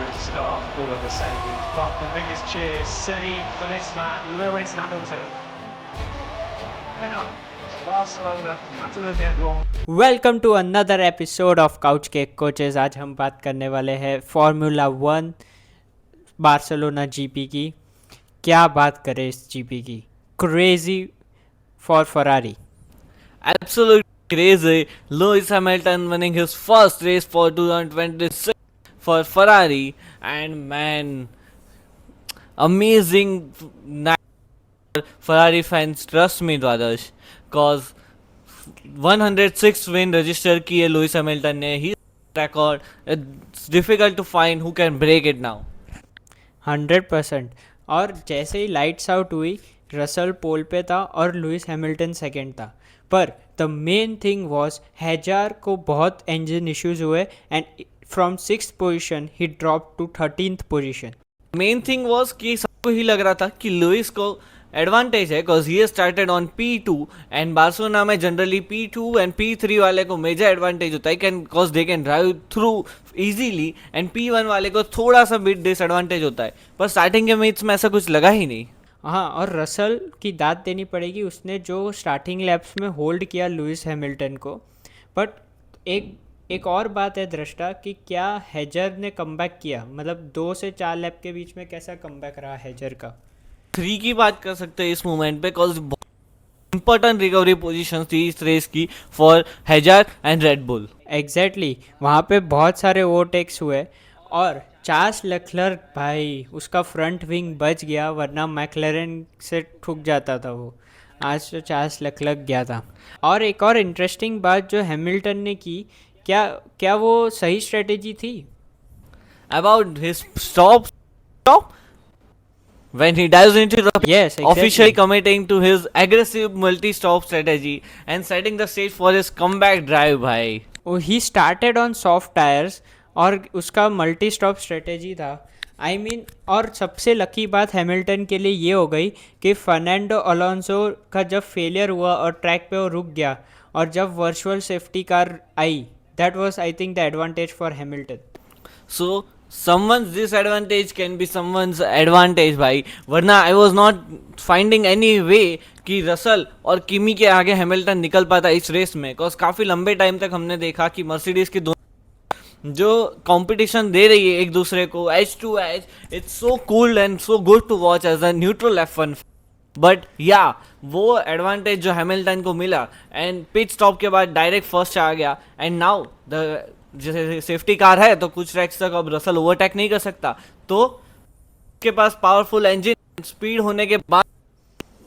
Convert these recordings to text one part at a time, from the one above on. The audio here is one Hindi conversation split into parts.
good start all of a sudden. But the biggest cheers city for this man, Lewis Hamilton. Hang on. Barcelona, to the dead wrong. Welcome to another episode of couch cake coaches. आज हम बात करने वाले हैं फार्मूला 1 बार्सिलोना जीपी की। क्या बात करें इस जीपी की, crazy for Ferrari. Absolutely crazy. Lewis Hamilton winning his first race for 2026 for Ferrari, and man, amazing night for Ferrari fans. Trust me, brothers, cause 106 win register की है Lewis Hamilton ने. His record, it's difficult to find who can break it now. 100%। और जैसे ही लाइट्स आउट हुई, रसल पोल पे था और लुइस हैमिल्टन सेकंड था। पर the main thing was Hadjar को बहुत इंजन इश्यूज हुए एंड फ्रॉम 6th पोजीशन ही drop to 13th position. Main thing was कि सबको ही लग रहा था कि लुइस को एडवांटेज है, because he started on P2 and Barcelona में जनरली P2 एंड P3 वाले को मेजर एडवांटेज होता है, can because they can drive through easily, and P1 वाले को थोड़ा सा बिट डिसएडवांटेज होता है। पर स्टार्टिंग के मैच में ऐसा कुछ लगा ही नहीं। हाँ, और रसल की दाद देनी पड़ेगी, उसने जो स्टार्टिंग लैप्स में होल्ड किया लुइस हैमिल्टन को। बट एक और बात है दृष्टा कि क्या हैजर ने कमबैक किया, मतलब 2 से 4 लैप के बीच में कैसा कमबैक रहा हैजर का। 3 की बात कर सकते हैं इस मोमेंट पे, बिकॉज इंपॉर्टेंट रिकवरी पोजीशन थी इस रेस की फॉर हैजर एंड रेडबुल। एग्जैक्टली, वहाँ पे बहुत सारे ओवरटेक्स हुए और चार्ल्स लेक्लर्क भाई, उसका फ्रंट विंग बच गया, वरना मैक्लेरन से ठुक जाता था वो। आज तो चार्ल्स लेक्लर्क गया था। और एक और इंटरेस्टिंग बात जो हैमिल्टन ने की, क्या वो सही स्ट्रेटेजी थी? About his stop when he dives into the Yes, exactly. officially committing to his aggressive multi-stop strategy and setting the stage for his comeback drive भाई। He started on soft tyres और उसका मल्टी स्टॉप स्ट्रेटेजी था। आई मीन, और सबसे लकी बात हैमिल्टन के लिए ये हो गई कि फर्नांडो अलोंसो का जब फेलियर हुआ और ट्रैक पे वो रुक गया, और जब virtual safety car I, that was I think the advantage for Hamilton. So someone's disadvantage can be someone's advantage भाई, वरना I was not finding any way कि रसल और किमी के आगे हैमिल्टन निकल पाता इस रेस में, बिकॉज काफ़ी लंबे टाइम तक हमने देखा कि मर्सिडीज के दोनों जो कंपटीशन दे रही है एक दूसरे को edge to edge, it's so cool and so good to watch as a neutral F1। But या वो एडवांटेज जो हैमिल्टन को मिला, एंड पिच स्टॉप के बाद डायरेक्ट फर्स्ट आ गया, एंड नाउ द जैसे सेफ्टी कार है तो कुछ ट्रैक्स तक अब रसल ओवरटेक नहीं कर सकता, तो उसके पास पावरफुल इंजन स्पीड होने के बाद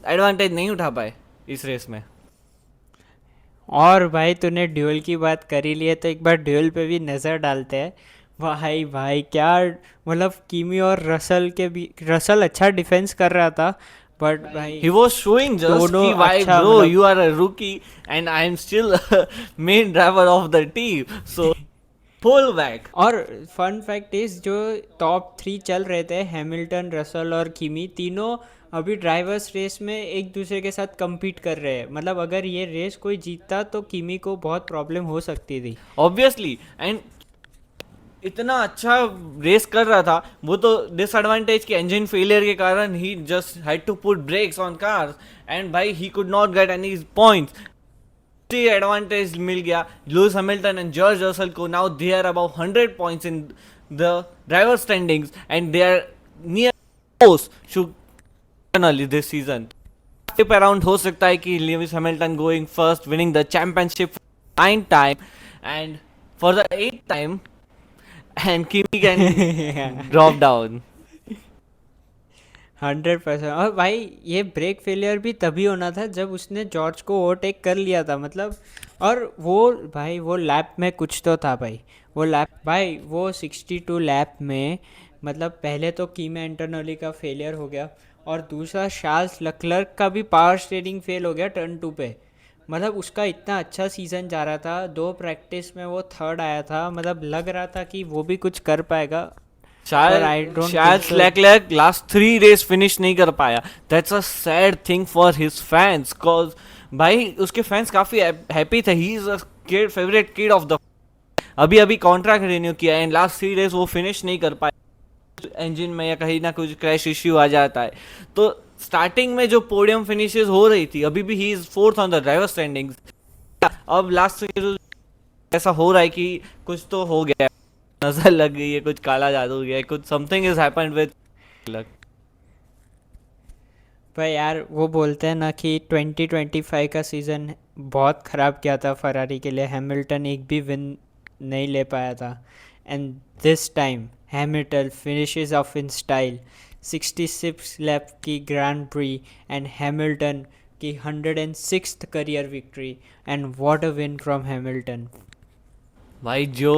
एडवांटेज नहीं उठा पाए इस रेस में। और भाई तूने ड्यूल की बात करी ली है तो एक बार ड्यूल पे भी नज़र डालते हैं। भाई क्या, मतलब किमी और रसल के भी, रसल अच्छा डिफेंस कर रहा था, बट भाई He was showing just दोनों कि भाई अच्छा, bro मतलब- you are a rookie and I am still main driver of the team, so pull back। और फन फैक्ट इज, जो टॉप 3 चल रहे थे हैमिल्टन, रसल और किमी, तीनों अभी ड्राइवर्स रेस में एक दूसरे के साथ compete कर रहे हैं। मतलब अगर ये रेस कोई जीतता तो किमी को बहुत प्रॉब्लम हो सकती थी। ऑब्वियसली, एंड इतना अच्छा रेस कर रहा था वो, तो डिसएडवांटेज के इंजन फेलियर के कारण ही just had to put brakes on cars, and भाई he could not get any points. Advantage मिल गया Lewis Hamilton and George Russell को। Now they are about 100 points in the driver standings and they are near close to finally this season. Around हो सकता है कि Lewis Hamilton going first, winning the championship 9 time and for the 8th time, and Kimi can drop down। 100%। और भाई ये ब्रेक फेलियर भी तभी होना था जब उसने जॉर्ज को ओवरटेक कर लिया था, मतलब। और वो लैप में कुछ तो था भाई, वो 62 लैप में, मतलब पहले तो कीमा एंटोनोली का फेलियर हो गया और दूसरा चार्ल्स लेक्लर्क का भी पावर स्टीयरिंग फेल हो गया टर्न 2 पे। मतलब उसका इतना अच्छा सीज़न जा रहा था, 2 प्रैक्टिस में वो 3rd आया था, मतलब लग रहा था कि वो भी कुछ कर पाएगा। Charles Leclerc last 3 race finish नहीं कर पाया। That's a sad thing for his fans, cause भाई उसके फैंस काफी हैप्पी थे। He is a favourite kid of the, अभी कॉन्ट्रैक्ट रिन्यू किया एंड लास्ट 3 रेस वो फिनिश नहीं कर पाया। इंजन में या कहीं ना कुछ क्रैश इश्यू आ जाता है। तो स्टार्टिंग में जो पोडियम फिनिशेस हो रही थी, अभी भी he is fourth on the driver standing. अब लास्ट से जो ऐसा हो रहा है कि कुछ तो हो गया है, नजर लग गई है, कुछ काला जादू हो गया है, कुछ something is happened with luck. पर यार वो बोलते हैं ना कि 2025 का सीज़न बहुत ख़राब गया था फरारी के लिए, हैमिल्टन एक भी विन नहीं ले पाया था। And this time Hamilton finishes of in style 66 lap की ग्रैंड प्री एंड हैमिल्टन की 106th career victory. And what a win from Hamilton. भाई जो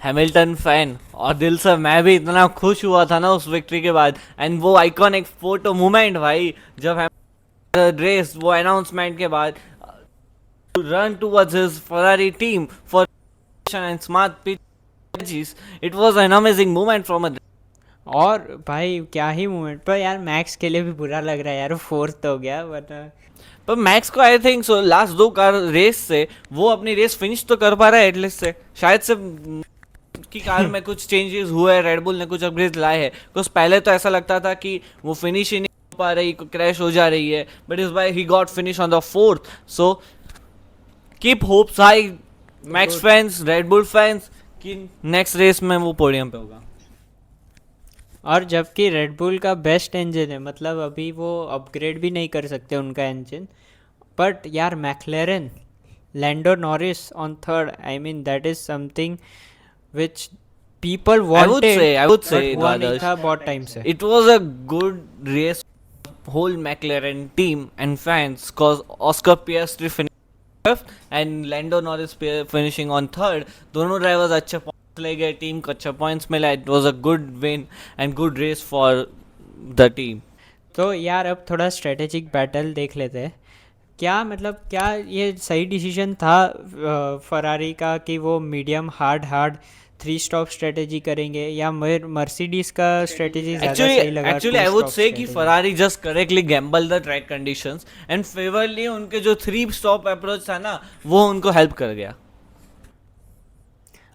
हैमिल्टन फैन और दिल से मैं भी इतना खुश हुआ था ना उस विक्ट्री के बाद। एंड वो आइकॉनिक फोटो मोमेंट भाई, जब रेस वो अनाउंसमेंट के बाद run towards his Ferrari team for and smart pitches, it was an amazing moment from a. और भाई क्या ही मोमेंट। पर यार मैक्स के लिए भी बुरा लग रहा है यार, वो फोर्थ हो गया। वरना पर मैक्स को I think so last 2 car race से वो अपनी रेस फिनिश तो कर पा रहा है एटलीस्ट से, शायद से की कार में कुछ चेंजेस हुए हैं, रेडबुल ने कुछ अपग्रेड लाए हैं। बिकॉज पहले तो ऐसा लगता था कि वो फिनिश ही नहीं हो पा रही, क्रैश हो जा रही है, बट इस बार he got finish on the 4th। So keep hopes high Max fans, Red Bull fans, कि नेक्स्ट रेस में वो पोडियम पे होगा। और जबकि रेडबुल का बेस्ट इंजन है, मतलब अभी वो अपग्रेड भी नहीं कर सकते उनका इंजन। बट यार McLaren, Lando Norris on third, I mean that is something which people wanted. I would say हुआ नहीं Dadash, था बहुत टाइम से। it was a good race whole McLaren team and fans, cause Oscar Piastri finished fifth and Lando Norris finishing on third। दोनों ड्राइवर्स अच्छे पॉइंट्स ले गए, टीम को अच्छे पॉइंट्स मिला। It was a good win and good race for the team. तो यार अब थोड़ा स्ट्रेटेजिक बैटल देख लेते हैं। क्या मतलब क्या ये सही डिसीजन था फरारी का कि वो मीडियम हार्ड 3 स्टॉप स्ट्रेटेजी करेंगे, या मर्सिडीज का स्ट्रेटेजी ज़्यादा सही लगा? एक्चुअली आई वुड से कि Ferrari just correctly Gamble the track conditions and favourably उनके जो 3 स्टॉप अप्रोच था ना वो उनको हेल्प कर गया।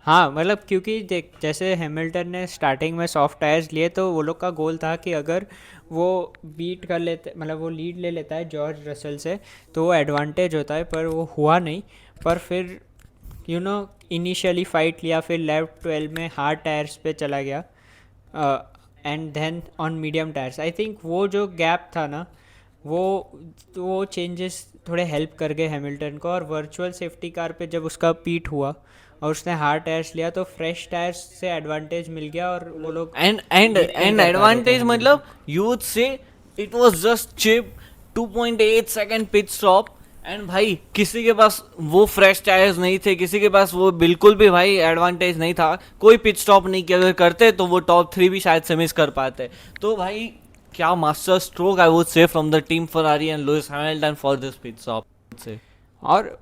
हाँ मतलब क्योंकि देख, जैसे हैमिल्टन ने स्टार्टिंग में सॉफ्ट टायर्स लिए तो वो लोग का गोल था कि अगर वो बीट कर लेते, मतलब वो लीड ले लेता है जॉर्ज रसल से, तो वो एडवांटेज होता है। पर वो हुआ नहीं। पर फिर इनिशियली फाइट लिया, फिर लेफ्ट 12 में हार्ड टायर्स पे चला गया and then on medium tyres. I think वो जो गैप था ना, वो चेंजेस थोड़े हेल्प कर गए हैमिल्टन को। और वर्चुअल सेफ्टी कार पे जब उसका पीट हुआ और उसने हार्ड टायर्स लिया, तो फ्रेश टायर्स से एडवांटेज मिल गया और वो लोग एंड एडवांटेज मतलब you would say it was just cheap 2.8 second pit stop. And भाई किसी के पास वो फ्रेश टायर्स नहीं थे, किसी के पास वो बिल्कुल भी भाई एडवांटेज नहीं था, कोई पिट स्टॉप नहीं किया। अगर करते तो वो टॉप 3 भी शायद से मिस कर पाते। तो भाई क्या master stroke I would say from the team Ferrari and Lewis Hamilton for this pit stop से। और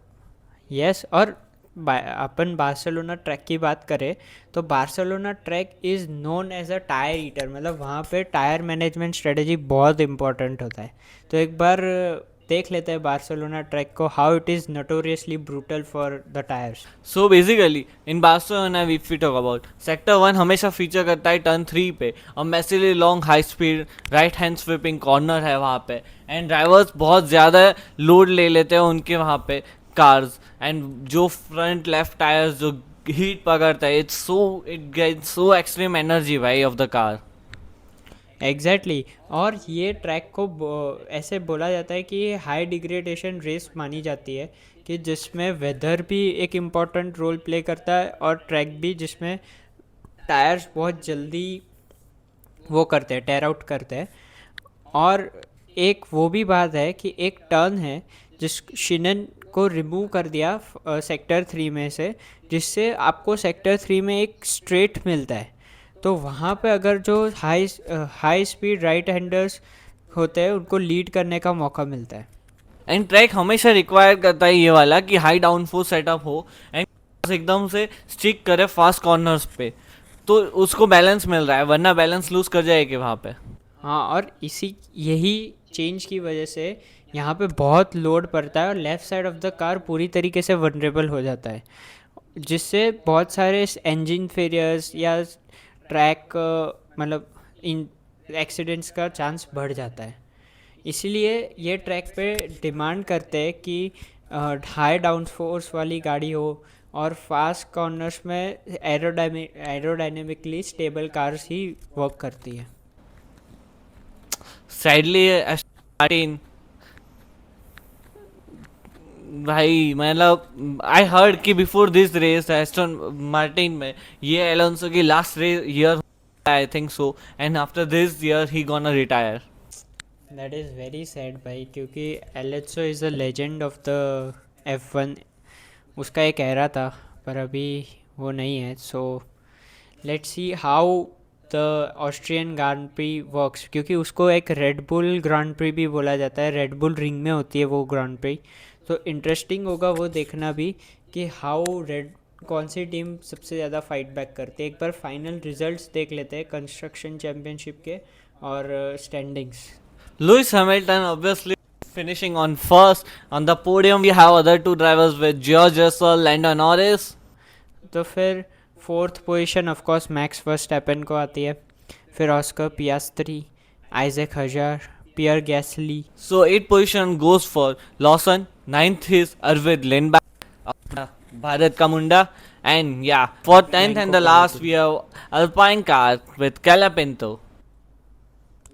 यस, और अपन बार्सिलोना ट्रैक की बात करें तो Barcelona track is known as a tyre eater, मतलब वहाँ पे टायर मैनेजमेंट स्ट्रेटेजी बहुत इंपॉर्टेंट होता है। तो एक बार देख लेते हैं बार्सिलोना ट्रैक को, how it is notoriously brutal for the tyres. So basically in Barcelona we we talk about sector 1 हमेशा फीचर करता है टर्न 3 पे, और massively long high speed right hand sweeping corner है वहाँ पे। एंड ड्राइवर्स बहुत ज़्यादा लोड ले लेते हैं उनके वहाँ पे कार्स, एंड जो फ्रंट लेफ्ट टायर्स जो हीट पकड़ता है, it gets so extreme energy भाई ऑफ द कार। एग्जैक्टली और ये ट्रैक को ऐसे बोला जाता है कि ये हाई डिग्रेडेशन रेस मानी जाती है, कि जिसमें वेदर भी एक इम्पॉर्टेंट रोल प्ले करता है और ट्रैक भी, जिसमें टायर्स बहुत जल्दी वो करते हैं, टेयर आउट करते हैं। और एक वो भी बात है कि एक टर्न है जिस शिनन को रिमूव कर दिया सेक्टर 3 में से, जिससे आपको सेक्टर 3 में एक स्ट्रेट मिलता है। तो वहाँ पे अगर जो हाई स्पीड राइट हैंडर्स होते हैं उनको लीड करने का मौका मिलता है। एंड ट्रैक हमेशा रिक्वायर करता है ये वाला कि हाई डाउनफोर्स सेटअप हो एंड एकदम से स्टिक करे फास्ट कॉर्नर्स पे, तो उसको बैलेंस मिल रहा है, वरना बैलेंस लूज कर जाएगी वहाँ पे। हाँ, और यही चेंज की वजह से यहाँ पे बहुत लोड पड़ता है और left side of the car पूरी तरीके से वनरेबल हो जाता है, जिससे बहुत सारे इंजन फेलियर्स या ट्रैक मतलब इन एक्सीडेंट्स का चांस बढ़ जाता है। इसलिए ये ट्रैक पे डिमांड करते हैं कि हाई डाउन फोर्स वाली गाड़ी हो और फास्ट कॉर्नर्स में एरोडायनेमिकली स्टेबल कार्स ही वर्क करती है। सैडली मार्टिन भाई, मतलब आई हर्ड कि before this race Aston Martin में ये एलोंसो की last race year, I think so, and after this year he gonna retire. That is very sad भाई, क्योंकि Alonso is a legend of the F1। उसका एक एरा था पर अभी वो नहीं है। So let's see how the Austrian grand pre works, क्योंकि उसको एक रेड बुल ग्रांड प्री भी बोला जाता है। रेड बुल रिंग में होती है वो ग्रांड प्री। तो इंटरेस्टिंग होगा वो देखना भी कि हाउ रेड कौन सी टीम सबसे ज़्यादा फाइट बैक करती है। एक बार फाइनल रिजल्ट्स देख लेते हैं कंस्ट्रक्शन चैम्पियनशिप के और standings. Lewis Hamilton obviously finishing on first. On the podium we have other two drivers with George Russell, Lando Norris. तो फिर fourth position of course max Verstappen को आती है, फिर ऑस्कर पियास्त्री, आइजैक हजार, पियर गैसली। So 8th position goes for Lawson. 9th is Arvid Lindback, Bharat का मुंडा. And yeah, for 10th and the last we have Alpine car with Calapinto.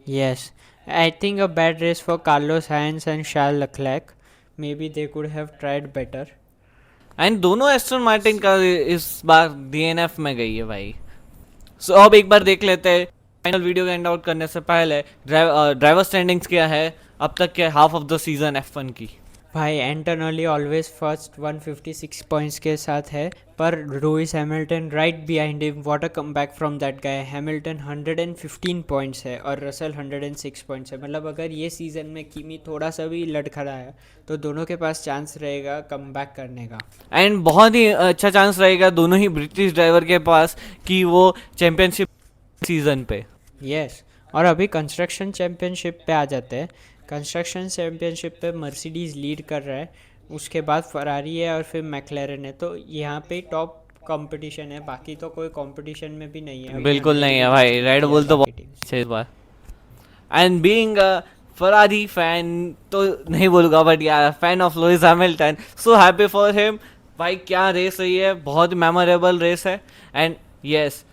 Yes, I think a bad race for Carlos Sainz and Charles Leclerc. Maybe they could have tried better. And दोनों एस्टन मार्टिन का इस बार DNF में गई है भाई। सो अब एक बार देख लेते हैं फाइनल वीडियो को एंड आउट करने से पहले ड्राइवर स्टैंडिंग्स क्या है अब तक के half of the season F1 की। भाई एंटोनली ऑलवेज फर्स्ट 156 पॉइंट्स के साथ है, पर Lewis Hamilton right behind him. What a comeback from that guy. Hamilton 115 points है और रसल 106 पॉइंट्स है। मतलब अगर ये सीज़न में किमी थोड़ा सा भी लड़खड़ाया तो दोनों के पास चांस रहेगा कमबैक करने का। एंड बहुत ही अच्छा चांस रहेगा दोनों ही ब्रिटिश ड्राइवर के पास कि वो चैंपियनशिप सीजन पे। यस, और अभी कंस्ट्रक्शन चैम्पियनशिप पे आ जाते हैं। कंस्ट्रक्शन चैम्पियनशिप पे मर्सिडीज़ लीड कर रहा है, उसके बाद फरारी है और फिर मैक्लेरन है। तो यहाँ पे टॉप कंपटीशन है, बाकी तो कोई कंपटीशन में भी नहीं है। बिल्कुल नहीं है भाई, रेड बुल तो बहुत अच्छे बार। And being a Ferrari fan तो नहीं बोलूँगा, बट यार fan of Lewis Hamilton, so happy for him भाई। क्या रेस रही है, बहुत मेमोरेबल रेस है। एंड यस,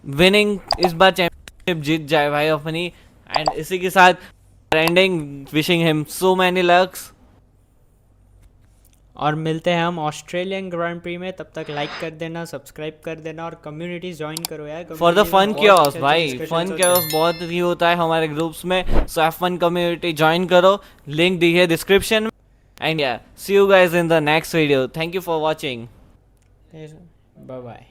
विनिंग इस बार चैंपियनशिप जीत जाए भाई अपनी। एंड इसी के साथ ending, wishing him so many lux. और मिलते हैं हम ऑस्ट्रेलियन ग्रैंड प्री में। तब तक लाइक कर देना, सब्सक्राइब कर देना और कम्युनिटी ज्वाइन करो यार। फॉर द फन क्योस भाई, फन क्योस क्योस बहुत ही होता है हमारे ग्रुप्स में। सो F1 कम्युनिटी ज्वाइन करो, लिंक दी है डिस्क्रिप्शन में। And yeah see you guys in the next video. Thank you for watching. Bye bye.